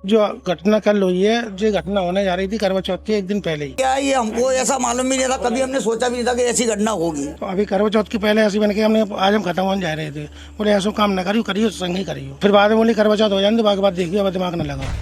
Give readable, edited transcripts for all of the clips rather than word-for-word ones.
जो घटना कल हुई है, जो घटना होने जा रही थी करवा चौथ के एक दिन पहले ही। क्या ये हमको ऐसा मालूम भी नहीं था, कभी हमने सोचा भी नहीं था कि ऐसी घटना होगी। तो अभी करवा चौथ के पहले ऐसी बन के हमने आज हम खत्म होने जा रहे थे। बोले ऐसा काम ना करियो, करियो संग ही करियो। फिर बाद में बोली करवा चौथ हो जाने दो, बाकी बात देखियो, अब दिमाग न लगा।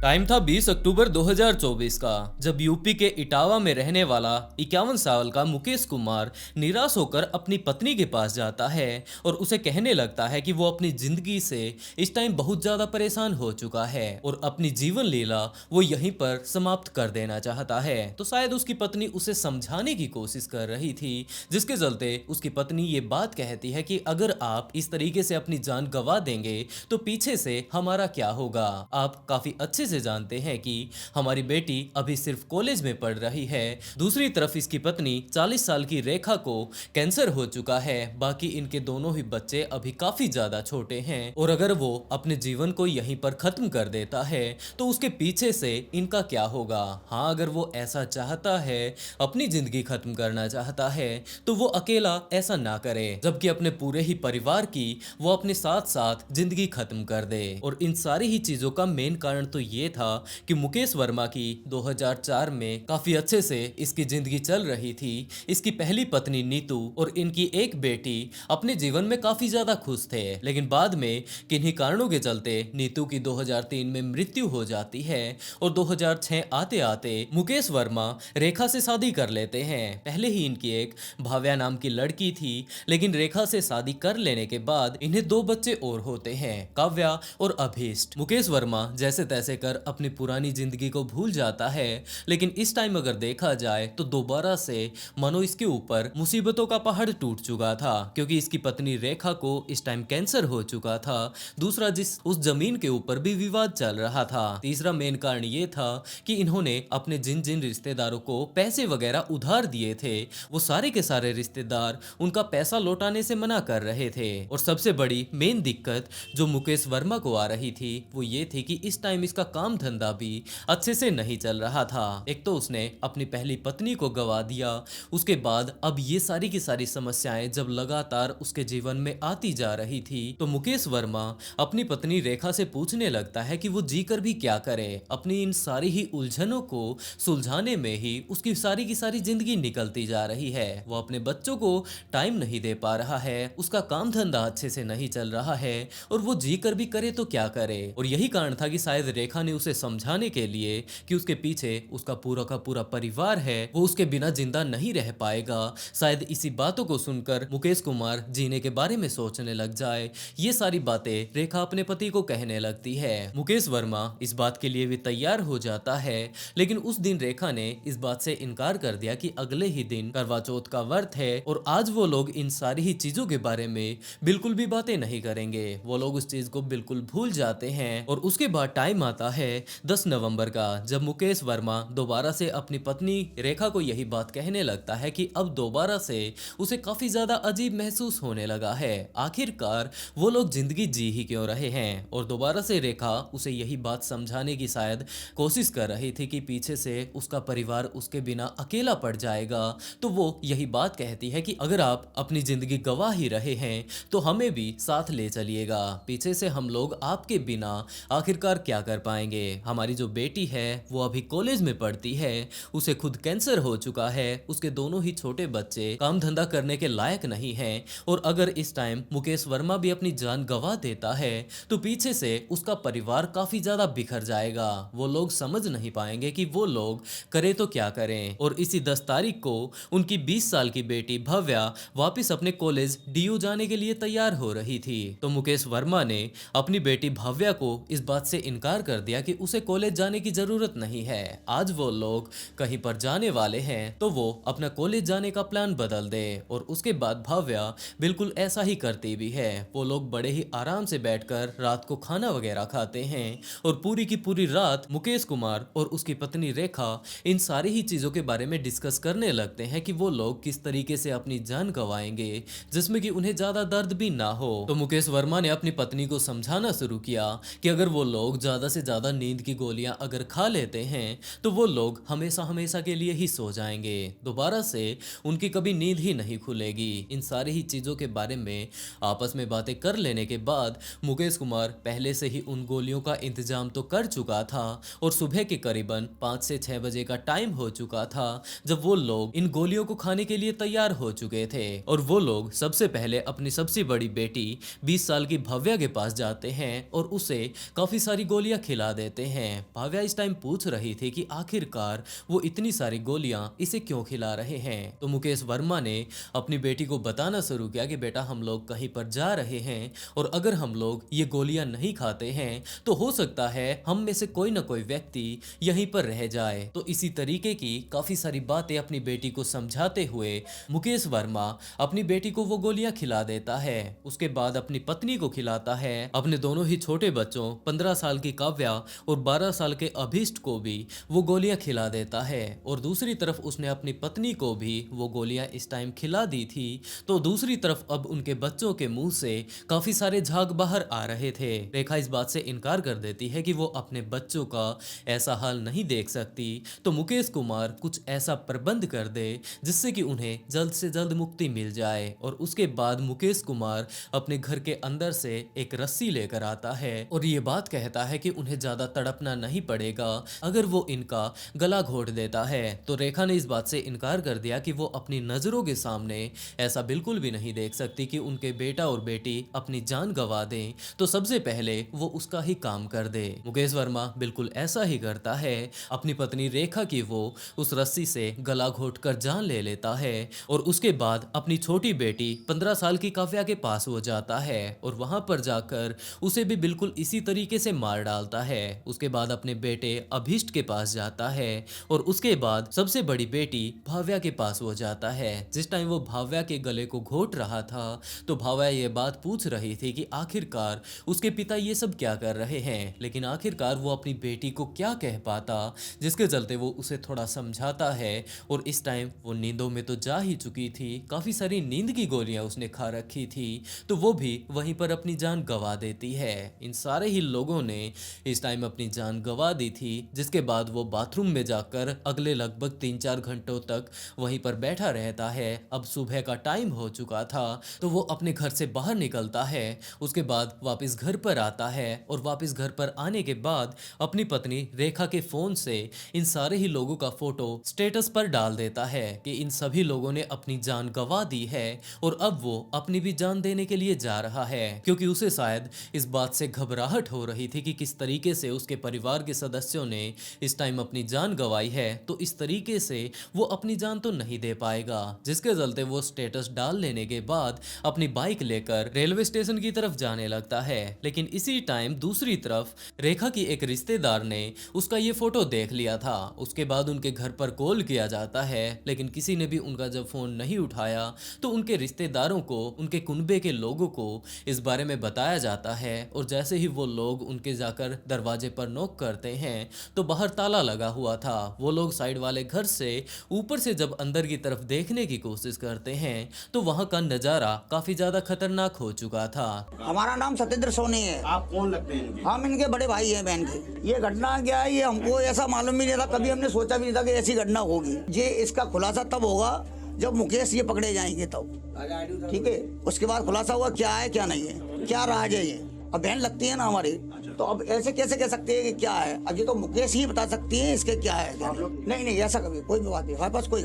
टाइम था 20 अक्टूबर 2024 का, जब यूपी के इटावा में रहने वाला 51 साल का मुकेश कुमार निराश होकर अपनी पत्नी के पास जाता है और उसे कहने लगता है कि वो अपनी जिंदगी से इस टाइम बहुत ज्यादा परेशान हो चुका है और अपनी जीवन लीला वो यहीं पर समाप्त कर देना चाहता है। तो शायद उसकी पत्नी उसे समझाने की कोशिश कर रही थी, जिसके चलते उसकी पत्नी ये बात कहती है कि अगर आप इस तरीके से अपनी जान गंवा देंगे तो पीछे से हमारा क्या होगा। आप काफी अच्छे से जानते हैं कि हमारी बेटी अभी सिर्फ कॉलेज में पढ़ रही है। दूसरी तरफ इसकी पत्नी 40 साल की रेखा को कैंसर हो चुका है। बाकी इनके दोनों ही बच्चे अभी काफी ज्यादा छोटे हैं और अगर वो अपने जीवन को यहीं पर खत्म कर देता है तो उसके पीछे से इनका क्या होगा। हाँ, अगर वो ऐसा चाहता है, अपनी जिंदगी खत्म करना चाहता है, तो वो अकेला ऐसा ना करे, जबकि अपने पूरे ही परिवार की वो अपने साथ साथ जिंदगी खत्म कर दे। और इन सारी ही चीजों का मेन कारण तो ये था कि मुकेश वर्मा की 2004 में काफी अच्छे से इसकी जिंदगी चल रही थी। इसकी पहली पत्नी नीतू और इनकी एक बेटी अपने जीवन में काफी ज्यादा खुश थे, लेकिन बाद में किन्हीं कारणों के चलते नीतू की 2003 में मृत्यु हो जाती है और 2006 आते आते मुकेश वर्मा रेखा से शादी कर लेते हैं। पहले ही इनकी एक भाव्या नाम की लड़की थी, लेकिन रेखा से शादी कर लेने के बाद इन्हें दो बच्चे और होते हैं, काव्या और अभीष्ट। मुकेश वर्मा जैसे तैसे कर अपनी पुरानी जिंदगी को भूल जाता है, लेकिन इस टाइम अगर देखा जाए तो दोबारा से मानो इसके ऊपर मुसीबतों का पहाड़ टूट चुका था, क्योंकि इसकी पत्नी रेखा को इस टाइम कैंसर हो चुका था। दूसरा, जिस उस जमीन के ऊपर भी विवाद चल रहा था। तीसरा मेन कारण ये था कि इन्होंने अपने जिन जिन रिश्तेदारों को पैसे वगैरह उधार दिए थे, वो सारे के सारे रिश्तेदार उनका पैसा लौटाने से मना कर रहे थे। और सबसे बड़ी मेन दिक्कत जो मुकेश वर्मा को आ रही थी वो ये थी कि इस टाइम इसका काम धंधा भी अच्छे से नहीं चल रहा था। एक तो उसने अपनी पहली पत्नी को गवा दिया, उसके बाद अब ये सारी की सारी समस्याएं जब लगातार उसके जीवन में आती जा रही थी, तो मुकेश वर्मा अपनी पत्नी रेखा से पूछने लगता है कि वो जीकर भी क्या करे। अपनी इन सारी ही उलझनों को सुलझाने में ही उसकी सारी की सारी जिंदगी निकलती जा रही है। वो अपने बच्चों को टाइम नहीं दे पा रहा है, उसका काम धंधा अच्छे से नहीं चल रहा है और वो जीकर भी करे तो क्या करे। और यही कारण था कि शायद रेखा ने उसे समझाने के लिए कि उसके पीछे उसका पूरा का पूरा परिवार है, वो उसके बिना जिंदा नहीं रह पाएगा। शायद इसी बातों को सुनकर मुकेश कुमार जीने के बारे में सोचने लग जाए। ये सारी बातें रेखा अपने पति को कहने लगती है। मुकेश वर्मा इस बात के लिए भी तैयार हो जाता है, लेकिन उस दिन रेखा ने इस बात से इनकार कर दिया कि अगले ही दिन करवा चौथ का व्रत है और आज वो लोग इन सारी ही चीजों के बारे में बिल्कुल भी बातें नहीं करेंगे। वो लोग उस चीज को बिल्कुल भूल जाते हैं। और उसके बाद टाइम आता है 10 नवंबर का, जब मुकेश वर्मा दोबारा से अपनी पत्नी रेखा को यही बात कहने लगता है कि अब दोबारा से उसे काफी ज्यादा अजीब महसूस होने लगा है। आखिरकार वो लोग जिंदगी जी ही क्यों रहे हैं। और दोबारा से रेखा उसे यही बात समझाने की शायद कोशिश कर रही थी कि पीछे से उसका परिवार उसके बिना अकेला पड़ जाएगा। तो वो यही बात कहती है कि अगर आप अपनी जिंदगी गंवा ही रहे हैं तो हमें भी साथ ले चलिएगा। पीछे से हम लोग आपके बिना आखिरकार क्या कर पाएंगे। हमारी जो बेटी है वो अभी कॉलेज में पढ़ती है, उसे खुद कैंसर हो चुका है, उसके दोनों ही छोटे बच्चे काम धंधा करने के लायक नहीं हैं और अगर इस टाइम मुकेश वर्मा भी अपनी जान गंवा देता है तो पीछे से उसका परिवार काफी ज्यादा बिखर जाएगा। वो लोग समझ नहीं पाएंगे कि वो लोग करे तो क्या करें। और इसी 10 तारीख को उनकी 20 साल की बेटी भव्या वापस अपने कॉलेज डीयू जाने के लिए तैयार हो रही थी। तो मुकेश वर्मा ने अपनी बेटी भव्या को इस बात से इनकार कर दिया कि उसे कॉलेज जाने की जरूरत नहीं है। आज वो लोग कहीं पर जाने वाले हैं तो वो अपना कॉलेज जाने का प्लान बदल दे। और उसके बाद भव्या बिल्कुल ऐसा ही करती भी है। वो लोग बड़े ही आराम से बैठकर रात को खाना वगैरह खाते हैं और पूरी की पूरी रात मुकेश कुमार और उसकी पत्नी रेखा इन सारी ही चीजों के बारे में डिस्कस करने लगते हैं कि वो लोग किस तरीके से अपनी जान गंवाएंगे जिसमें कि उन्हें ज्यादा दर्द भी ना हो। तो मुकेश वर्मा ने अपनी पत्नी को समझाना शुरू किया कि अगर वो लोग ज्यादा से ज्यादा ज़्यादा नींद की गोलियां अगर खा लेते हैं तो वो लोग हमेशा हमेशा के लिए ही सो जाएंगे, दोबारा से उनकी कभी नींद ही नहीं खुलेगी। इन सारी ही चीज़ों के बारे में आपस में बातें कर लेने के बाद मुकेश कुमार पहले से ही उन गोलियों का इंतजाम तो कर चुका था और सुबह के करीबन 5 से 6 बजे का टाइम हो चुका था जब वो लोग इन गोलियों को खाने के लिए तैयार हो चुके थे। और वो लोग सबसे पहले अपनी सबसे बड़ी बेटी 20 साल की भव्या के पास जाते हैं और उसे काफी सारी गोलियां खिला देते हैं। भव्या इस टाइम पूछ रही थी कि आखिरकार वो इतनी सारी गोलियां इसे क्यों खिला रहे हैं। तो मुकेश वर्मा ने अपनी बेटी को बताना शुरू किया कि बेटा हम लोग कहीं पर जा रहे हैं और अगर हम लोग ये गोलियां नहीं खाते हैं तो हो सकता है हम में से कोई ना कोई व्यक्ति यहीं पर रह जाए। तो इसी तरीके की काफी सारी बातें अपनी बेटी को समझाते हुए मुकेश वर्मा अपनी बेटी को वो गोलियां खिला देता है। उसके बाद अपनी पत्नी को खिलाता है, अपने दोनों ही छोटे बच्चों 15 साल की काव्या और 12 साल के अभिष्ट को भी वो गोलियां खिला देता है। और दूसरी तरफ उसने अपनी पत्नी को भी वो गोलियां इस टाइम खिला दी थी। तो दूसरी तरफ अब उनके बच्चों के मुंह से काफी सारे झाग बाहर आ रहे थे। रेखा इस बात से इनकार कर देती है कि वो अपने बच्चों का ऐसा हाल नहीं देख सकती, तो मुकेश कुमार कुछ ऐसा प्रबंध कर दे जिससे कि उन्हें जल्द से जल्द मुक्ति मिल जाए। और उसके बाद मुकेश कुमार अपने घर के अंदर से एक रस्सी लेकर आता है और ये बात कहता है कि उन्हें ज्यादा तड़पना नहीं पड़ेगा अगर वो इनका गला घोट देता है। तो रेखा ने इस बात से इनकार कर दिया कि वो अपनी नजरों के सामने ऐसा बिल्कुल भी नहीं देख सकती कि उनके बेटा और बेटी अपनी जान गंवा दें, तो सबसे पहले वो उसका ही काम कर दे। मुकेश वर्मा बिल्कुल ऐसा ही करता है। अपनी पत्नी रेखा की वो उस रस्सी से गला घोट कर जान ले लेता है और उसके बाद अपनी छोटी बेटी 15 साल की काव्या के पास वो जाता है और वहां पर जाकर उसे भी बिल्कुल इसी तरीके से मार डालता है। उसके बाद अपने बेटे अभिष्ट के पास जाता है और उसके बाद सबसे बड़ी बेटी भाव्या के पास वो जाता है। जिस टाइम वो भाव्या के गले को घोट रहा था तो भाव्या ये बात पूछ रही थी कि आखिरकार उसके पिता ये सब क्या कर रहे हैं, लेकिन आखिरकार वो अपनी बेटी को क्या कह पाता, जिसके चलते वो उसे थोड़ा समझाता है। और इस टाइम वो नींदों में तो जा ही चुकी थी, काफी सारी नींद की गोलियां उसने खा रखी थी, तो वो भी वहीं पर अपनी जान गंवा देती है। इन सारे ही लोगों ने इस टाइम अपनी जान गंवा दी थी, जिसके बाद वो बाथरूम में जाकर अगले लगभग 3-4 घंटों तक वहीं पर बैठा रहता है। अब सुबह का टाइम हो चुका था तो वो अपने घर से बाहर निकलता है। उसके बाद वापस घर पर आता है और वापस घर पर आने के बाद अपनी पत्नी रेखा के फोन से इन सारे ही लोगों का फोटो स्टेटस पर डाल देता है कि इन सभी लोगों ने अपनी जान गंवा दी है और अब वो अपनी भी जान देने के लिए जा रहा है, क्योंकि उसे शायद इस बात से घबराहट हो रही थी कि किस तरीके से उसके परिवार के सदस्यों ने इस टाइम अपनी जान गंवाई है, तो इस तरीके से वो अपनी जान तो नहीं दे पाएगा। जिसके चलते वो स्टेटस डाल लेने के बाद अपनी बाइक लेकर रेलवे स्टेशन की तरफ जाने लगता है। लेकिन इसी टाइम दूसरी तरफ रेखा की एक रिश्तेदार ने उसका ये फोटो देख लिया था। उसके बाद उनके घर पर कॉल किया जाता है, लेकिन किसी ने भी उनका जब फोन नहीं उठाया तो उनके रिश्तेदारों को, उनके कुनबे के लोगों को इस बारे में बताया जाता है। और जैसे ही वो लोग उनके जाकर दरवाजे पर नॉक करते हैं तो बाहर ताला लगा हुआ था। वो लोग साइड वाले घर से ऊपर से जब अंदर की तरफ देखने की कोशिश करते हैं तो वहां का नजारा काफी ज्यादा खतरनाक हो चुका था। हमारा नाम सत्येंद्र सोनी है। आप कौन लगते हैं इनके? हम इनके बड़े भाई हैं बहन के। ये घटना क्या है, ये हमको ऐसा मालूम भी नहीं था, कभी हमने सोचा भी नहीं था कि ऐसी घटना होगी। ये इसका खुलासा तब होगा जब मुकेश ये पकड़े जाएंगे तब, ठीक है। उसके बाद खुलासा हुआ क्या है क्या नहीं है, क्या राज है ये। अब बहन लगती है ना हमारी, तो अब ऐसे कैसे कह सकते हैं कि क्या है। अब ये तो मुकेश ही बता सकती है इसके क्या है क्या नहीं। नहीं ऐसा कभी कोई भी बात नहीं, हमारे पास कोई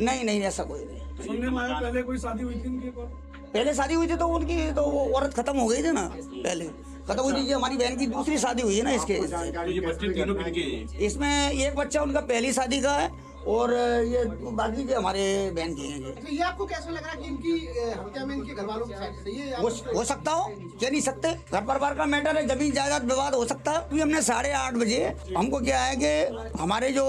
नहीं ऐसा कोई नहीं। सुनने में आया पहले कोई शादी हुई थी इनकी? पहले शादी हुई थी तो उनकी तो वो औरत खत्म हो गई थी ना, पहले खत्म हुई थी। हमारी बहन की दूसरी शादी हुई है ना इसके। ये बच्चे तीनों किनके हैं? इसमें एक बच्चा उनका पहली शादी का है और ये बाकी के हमारे बहन के हैं। ये आपको कैसा लग रहा है कि इनकी हत्या में इनके घर वालों की साइड से ये हो सकता हो, क्या नहीं सकते। घर परिवार का मैटर है, जमीन जायदाद विवाद हो सकता है। अभी हमने 8:30 बजे हमको क्या है कि हमारे जो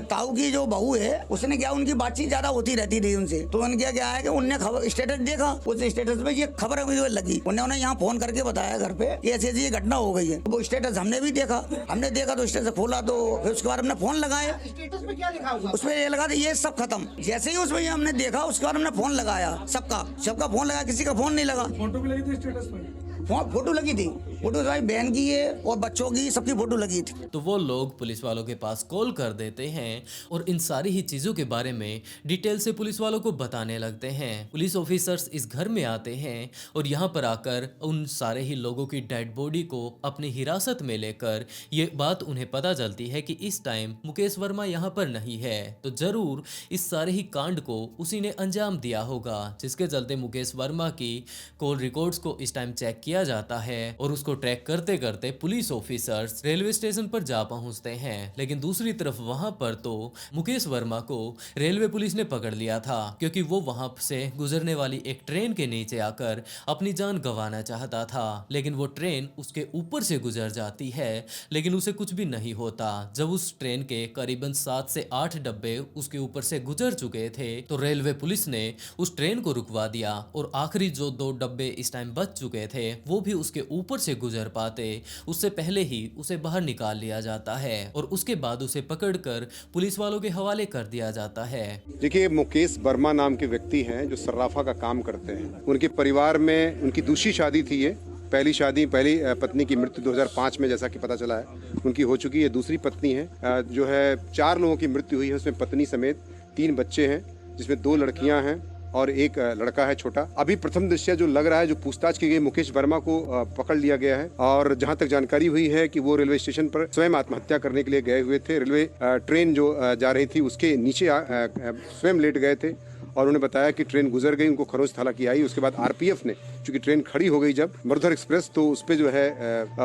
ताऊ की जो बहू है उसने क्या, उनकी बातचीत ज्यादा होती रहती थी उनसे, तो उनके क्या है कि उनने खबर स्टेटस देखा, उस स्टेटस में ये खबर लगी। उन्होंने यहाँ फोन करके बताया घर पे कि ऐसी ऐसी ये घटना हो गई है। वो स्टेटस हमने भी देखा, तो स्टेटस खोला तो फिर उसके बाद हमने फोन लगाया। स्टेटस में क्या लिखा हुआ? उसमें ये लगा था ये सब खत्म। जैसे ही उसमें हमने देखा उसके बाद हमने फोन लगाया, सबका फोन लगाया, किसी का फोन नहीं लगा। फोटो भी लगी थी स्टेटस पर? फोटो लगी थी, फोटो भाई बहन की है और बच्चों की, सबकी फोटो लगी थी। तो वो लोग पुलिस वालों के पास कॉल कर देते हैं और इन सारी ही चीजों के बारे में डिटेल से पुलिस वालों को बताने लगते हैं। पुलिस ऑफिसर्स इस घर में आते हैं और यहाँ पर आकर उन सारे ही लोगों की डेड बॉडी को अपनी हिरासत में लेकर ये बात उन्हें पता चलती है कि इस टाइम मुकेश वर्मा यहाँ पर नहीं है, तो जरूर इस सारे ही कांड को उसी ने अंजाम दिया होगा, जिसके चलते मुकेश वर्मा की कॉल रिकॉर्ड्स को इस टाइम चेक किया जाता है और उसको ट्रैक करते करते पुलिस ऑफिसर्स रेलवे स्टेशन पर जा पहुंचते हैं। लेकिन दूसरी तरफ वहां पर तो मुकेश वर्मा को रेलवे पुलिस ने पकड़ लिया था, क्योंकि वो वहां से गुजरने वाली एक ट्रेन के नीचे आकर अपनी जान गंवाना चाहता था। लेकिन वो ट्रेन उसके ऊपर से गुजर जाती है, लेकिन उसे कुछ भी नहीं होता। जब उस ट्रेन के करीबन 7 से 8 डब्बे उसके ऊपर से गुजर चुके थे तो रेलवे पुलिस ने उस ट्रेन को रुकवा दिया और आखिरी जो 2 डब्बे इस टाइम बच चुके थे वो भी उसके ऊपर से गुजर पाते उससे पहले ही उसे बाहर निकाल लिया जाता है और उसके बाद उसे पकड़कर पुलिस वालों के हवाले कर दिया जाता है। देखिए, मुकेश वर्मा नाम के व्यक्ति हैं जो सर्राफा का काम करते हैं। उनके परिवार में उनकी दूसरी शादी थी। ये पहली पत्नी की मृत्यु 2005 में जैसा कि पता चला है उनकी हो चुकी है। दूसरी पत्नी है जो है 4 लोगों की मृत्यु हुई है, उसमें पत्नी समेत 3 बच्चे हैं, जिसमें 2 लड़कियां हैं और 1 लड़का है छोटा। अभी प्रथम दृष्टया जो लग रहा है, जो पूछताछ की गई, मुकेश वर्मा को पकड़ लिया गया है और जहां तक जानकारी हुई है कि वो रेलवे स्टेशन पर स्वयं आत्महत्या करने के लिए गए हुए थे। रेलवे ट्रेन जो जा रही थी उसके नीचे स्वयं लेट गए थे और उन्हें बताया कि ट्रेन गुजर गई, उनको खरोंच हालांकि आई। उसके बाद आरपीएफ ने, चूंकि ट्रेन खड़ी हो गई जब मरुधर एक्सप्रेस, तो उस पर जो है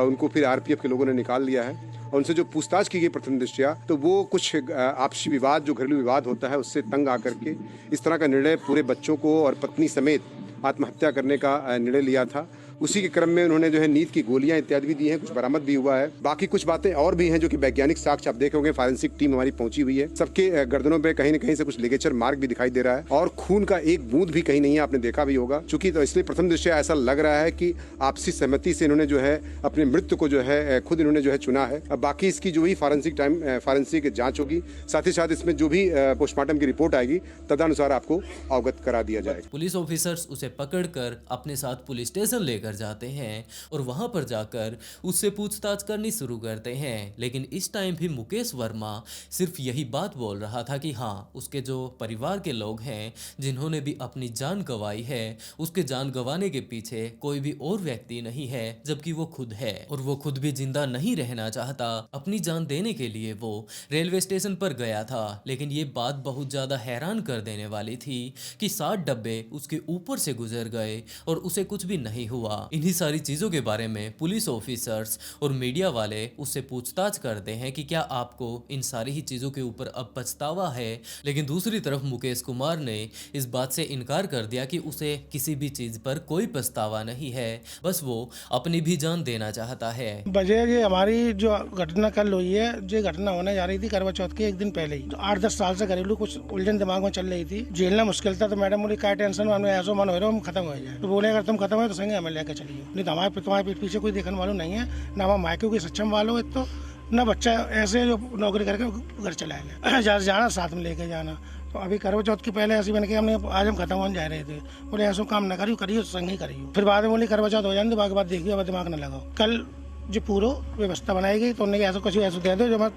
उनको फिर आरपीएफ के लोगों ने निकाल लिया है और उनसे जो पूछताछ की गई प्रथम दृष्टया, तो वो कुछ आपसी विवाद, जो घरेलू विवाद होता है, उससे तंग आकर के इस तरह का निर्णय पूरे बच्चों को और पत्नी समेत आत्महत्या करने का निर्णय लिया था। उसी के क्रम में उन्होंने जो है नींद की गोलियां इत्यादि भी दी हैं, कुछ बरामद भी हुआ है। बाकी कुछ बातें और भी हैं जो कि वैज्ञानिक साक्ष्य आप देख होंगे, फॉरेंसिक टीम हमारी पहुंची हुई है। सबके गर्दनों पे कहीं न कहीं से कुछ लिगेचर मार्क भी दिखाई दे रहा है और खून का एक बूंद भी कहीं नहीं है, आपने देखा भी होगा। चूंकि तो इसलिए प्रथम दृष्टया ऐसा लग रहा है कि आपसी सहमति से इन्होंने जो है अपनी मृत्यु को जो है खुद इन्होंने जो है चुना है। अब बाकी इसकी जो भी फॉरेंसिक जाँच होगी, साथ ही साथ इसमें जो भी पोस्टमार्टम की रिपोर्ट आएगी, तदनुसार आपको अवगत करा दिया जाएगा। पुलिस ऑफिसर्स उसे पकड़कर अपने साथ पुलिस स्टेशन लेकर जाते हैं और वहां पर जाकर उससे पूछताछ करनी शुरू करते हैं। लेकिन इस टाइम भी मुकेश वर्मा सिर्फ यही बात बोल रहा था कि हाँ, उसके जो परिवार के लोग हैं जिन्होंने भी अपनी जान गंवाई है, उसके जान गंवाने के पीछे कोई भी और व्यक्ति नहीं है, जबकि वो खुद है और वो खुद भी जिंदा नहीं रहना चाहता। अपनी जान देने के लिए वो रेलवे स्टेशन पर गया था। लेकिन ये बात बहुत ज्यादा हैरान कर देने वाली थी कि 7 डब्बे उसके ऊपर से गुजर गए और उसे कुछ भी नहीं हुआ। इन्हीं सारी चीजों के बारे में पुलिस ऑफिसर्स और मीडिया वाले उससे पूछताछ करते हैं कि क्या आपको इन सारी ही चीजों के ऊपर अब पछतावा है। लेकिन दूसरी तरफ मुकेश कुमार ने इस बात से इनकार कर दिया कि उसे किसी भी चीज पर कोई पछतावा नहीं है, बस वो अपनी भी जान देना चाहता है। वजह ये हमारी जो घटना कल हुई है, जो घटना होने जा रही थी करवा चौथ के 1 दिन पहले ही, तो 8-10 साल से घरेलू कुछ उलझन दिमाग में चल रही थी। झेलना मुश्किल था, तो मैडम बोली क्या टेंशन, हमने ऐसा मन हो रहा है, हम खत्म हो जाए। तो बोले अगर तुम खत्म हो तो संगे हमें लेकर चलिए, नहीं तो हमारे तुम्हारे पीठ पीछे कोई देखने वालों नहीं है, ना हमारे मायके कोई सक्षम वालों, तो ना बच्चा ऐसे जो नौकरी करके घर चलाएगा, जाना साथ में लेके जाना। तो अभी करवा चौथ की पहले ऐसी बन के हमने आज हम खत्म होने जा रहे थे, बोले ऐसा काम ना करियो संग ही करियो। फिर बाद में बोली करवा चौथ हो जाने, बाकी बात देखिए, अब दिमाग न लगाओ। कल जो पूरा व्यवस्था बनाई गई तो उन्होंने ऐसा कुछ ऐसा दे दो जो मैं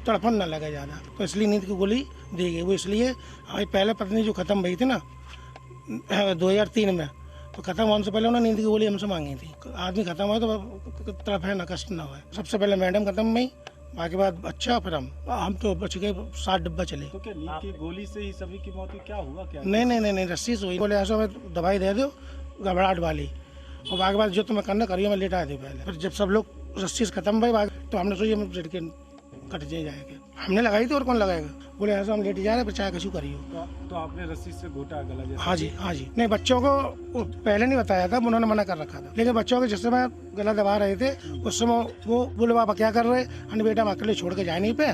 तड़पन न लगे ज़्यादा, तो इसलिए नींद की गोली दी गई। वो इसलिए हमारी पहले पत्नी जो खत्म हुई थी ना 2003 में, तो खत्म होने से पहले उन्होंने नींद की गोली हमसे मांगी थी। आदमी खत्म हुआ तो तरफ है ना, कष्ट ना हुआ। सबसे पहले मैडम खत्म हुई, बाकी बाद बच्चा, फिर हम तो बच गए, 7 डब्बा चले। तो क्या नींद की गोली से ही सभी की मौत हुई, क्या हुआ क्या? नहीं, रस्सी से हुई। बोले ऐसा हमें दवाई दे दो घबराहट वाली, और बाकी बाद जो तुम्हें करना करिए, मैं लेटा दे पहले। फिर जब सब लोग रस्सी से खत्म हुई तो हमने सोची हम झटके कट जाएगा, हमने लगाई थी और कौन लगाएगा। बोले ऐसा हम लेट जा रहे, फिर चाहे कछु करियो। तो आपने रस्सी से घोटा गला जैसे? हाँ जी। नहीं, बच्चों को पहले नहीं बताया था, उन्होंने मना कर रखा था। लेकिन बच्चों के जिस समय गला दबा रहे थे उस समय वो बोले पापा क्या कर रहे, अन्य बेटा हम अकेले छोड़ के जाए नहीं पे,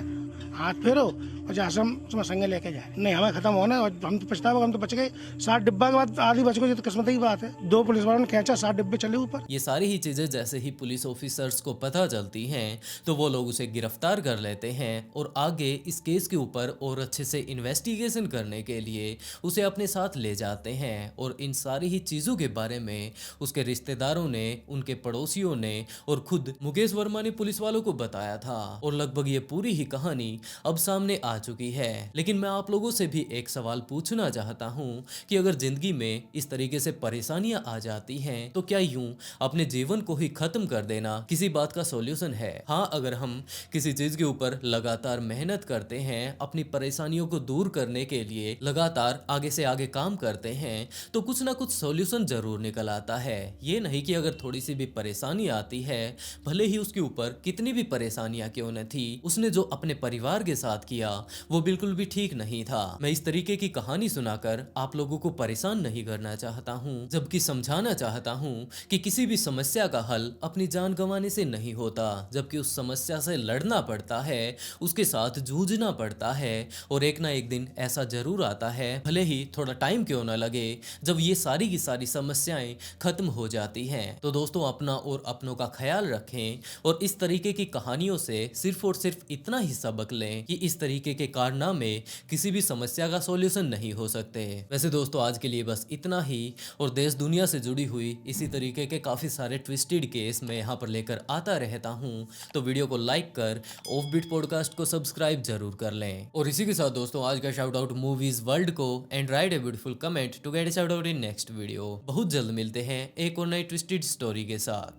हाथ फेरो, और जहाँ से हम उसमें संगे लेके जाए। नहीं, हमें खत्म होना और हम तो पछतावा, हम तो बच गए। 60 डिब्बा के बाद आधी बच गई, तो किस्मत की बात है। 2 पुलिस वालों ने खींचा, 60 डिब्बे चले ऊपर। ये सारी ही चीजें जैसे ही पुलिस ऑफिसर्स को पता चलती हैं तो वो लोग उसे गिरफ्तार कर लेते हैं और आगे इस केस के ऊपर और अच्छे से इन्वेस्टिगेशन करने के लिए उसे अपने साथ ले जाते हैं। और इन सारी ही चीज़ों के बारे में उसके रिश्तेदारों ने, उनके पड़ोसियों ने और खुद मुकेश वर्मा ने पुलिस वालों को बताया था। और लगभग ये पूरी ही कहानी अब सामने आ चुकी है। लेकिन मैं आप लोगों से भी एक सवाल पूछना चाहता हूँ कि अगर जिंदगी में इस तरीके से परेशानियां आ जाती हैं तो क्या यूं अपने जीवन को ही खत्म कर देना किसी बात का सॉल्यूशन है? हाँ, अगर हम किसी चीज के ऊपर लगातार मेहनत करते हैं, अपनी परेशानियों को दूर करने के लिए लगातार आगे से आगे काम करते हैं तो कुछ ना कुछ सॉल्यूशन जरूर निकल आता है। ये नहीं कि अगर थोड़ी सी भी परेशानी आती है, भले ही उसके ऊपर कितनी भी परेशानियां क्यों न थी, उसने जो अपने परिवार के साथ किया वो बिल्कुल भी ठीक नहीं था। मैं इस तरीके की कहानी सुनाकर आप लोगों को परेशान नहीं करना चाहता हूँ, जबकि समझाना चाहता हूँ कि किसी भी समस्या का हल अपनी जान गंवाने से नहीं होता, जबकि उस समस्या से लड़ना पड़ता है, उसके साथ जूझना पड़ता है। और एक ना एक दिन ऐसा जरूर आता है, भले ही थोड़ा टाइम क्यों ना लगे, जब ये सारी की सारी समस्याएं खत्म हो जाती हैं। तो दोस्तों, अपना और अपनों का ख्याल रखें और इस तरीके की कहानियों से सिर्फ और सिर्फ इतना ही सबक लें कि इस तरीके के कारनामे किसी भी समस्या का सॉल्यूशन नहीं हो सकते। वैसे दोस्तों, आज के लिए बस इतना ही। और देश दुनिया से जुड़ी हुई इसी तरीके के काफी सारे ट्विस्टेड केस मैं यहाँ पर लेकर आता रहता हूँ, तो वीडियो को लाइक कर ऑफबीट पॉडकास्ट को सब्सक्राइब जरूर कर लें। और इसी के साथ दोस्तों, आज का शाउट आउट मूवीज वर्ल्ड को and write a beautiful comment to get shout out in next video. बहुत जल्द मिलते हैं एक और नई ट्विस्टेड स्टोरी के साथ।